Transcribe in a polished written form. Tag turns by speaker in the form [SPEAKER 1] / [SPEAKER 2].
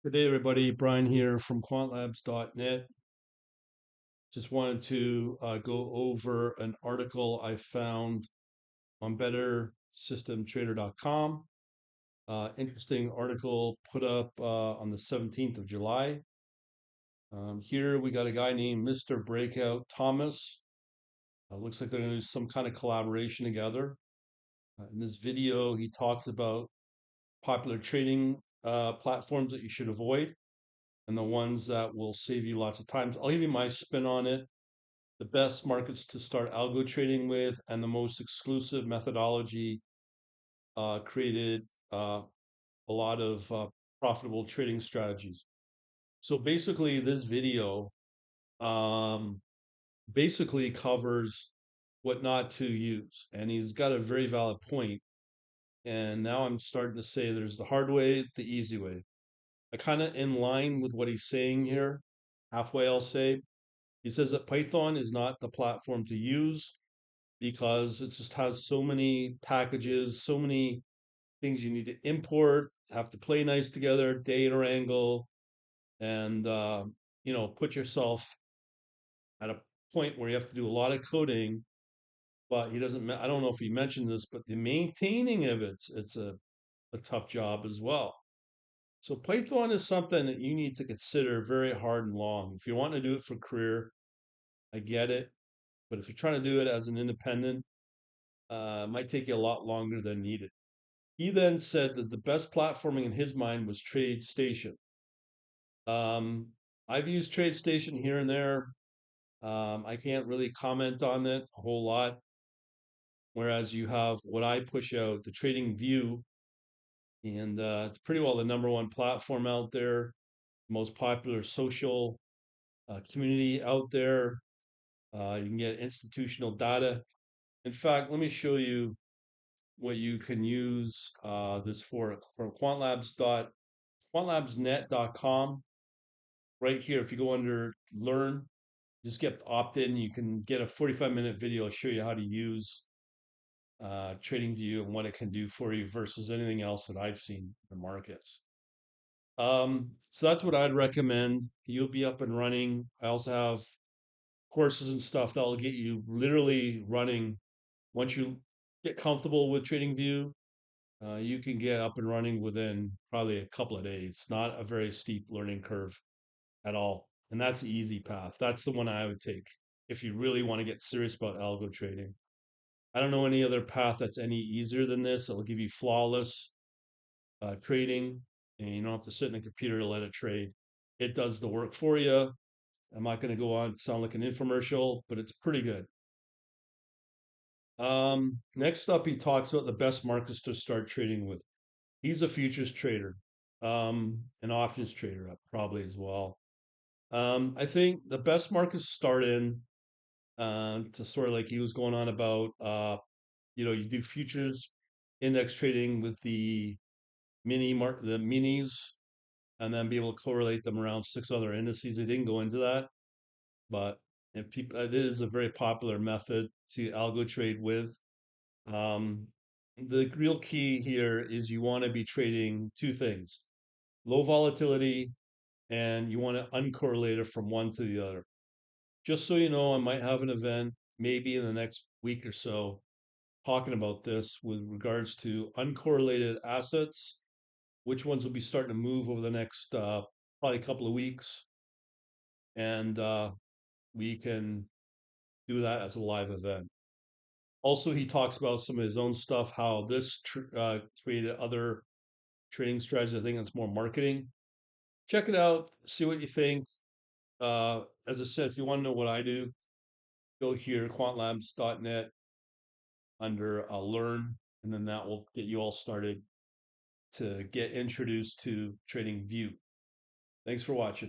[SPEAKER 1] Good day, everybody. Brian here from quantlabs.net. Just wanted to go over an article I found on bettersystemtrader.com. Interesting article put up on the 17th of July. Here we got a guy named Mr. Breakout Thomas. Looks like they're going to do some kind of collaboration together. In this video, he talks about popular trading platforms that you should avoid and the ones that will save you lots of times. I'll give you my spin on it. The best markets to start algo trading with, and the most exclusive methodology created a lot of profitable trading strategies. So basically, this video um, basically covers what not to use, and he's got a very valid point. And now I'm starting to say there's the hard way, the easy way. I kind of in line with what he's saying here, halfway I'll say. He says that Python is not the platform to use because it just has so many packages, so many things you need to import, have to play nice together, data wrangle, and put yourself at a point where you have to do a lot of coding. But he doesn't. I don't know if he mentioned this, but the maintaining of it's a tough job as well. So Python is something that you need to consider very hard and long. If you want to do it for career, I get it. But if you're trying to do it as an independent, it might take you a lot longer than needed. He then said that the best platforming in his mind was TradeStation. Um, I've used TradeStation here and there. I can't really comment on it a whole lot. Whereas you have what I push out, the TradingView, and it's pretty well the number one platform out there, most popular social community out there. You can get institutional data. In fact, let me show you what you can use this for from quantlabsnet.com. Right here, if you go under learn, just get opt in. You can get a 45-minute video show you how to use TradingView and what it can do for you versus anything else that I've seen in the markets. So that's what I'd recommend. You'll be up and running. I also have courses and stuff that will get you literally running. Once you get comfortable with TradingView, you can get up and running within probably a couple of days. Not a very steep learning curve at all. And that's the easy path. That's the one I would take if you really want to get serious about algo trading. I don't know any other path that's any easier than this. It'll give you flawless trading, and you don't have to sit in a computer to let it trade. It does the work for you. I'm not going to go on sound like an infomercial, but it's pretty good. Next up, he talks about the best markets to start trading with. He's a futures trader, an options trader probably as well. I think the best markets to start in, to sort of like he was going on about, you do futures index trading with the the minis, and then be able to correlate them around six other indices. He didn't go into that, but if people, it is a very popular method to algo trade with. Um, the real key here is you want to be trading two things: low volatility, and you want to uncorrelate it from one to the other. Just so you know, I might have an event maybe in the next week or so talking about this with regards to uncorrelated assets, which ones will be starting to move over the next probably a couple of weeks. And we can do that as a live event. Also, he talks about some of his own stuff, how this created other trading strategies. I think it's more marketing. Check it out, see what you think. As I said, if you want to know what I do, go here, quantlabs.net under learn, and then that will get you all started to get introduced to TradingView. Thanks for watching.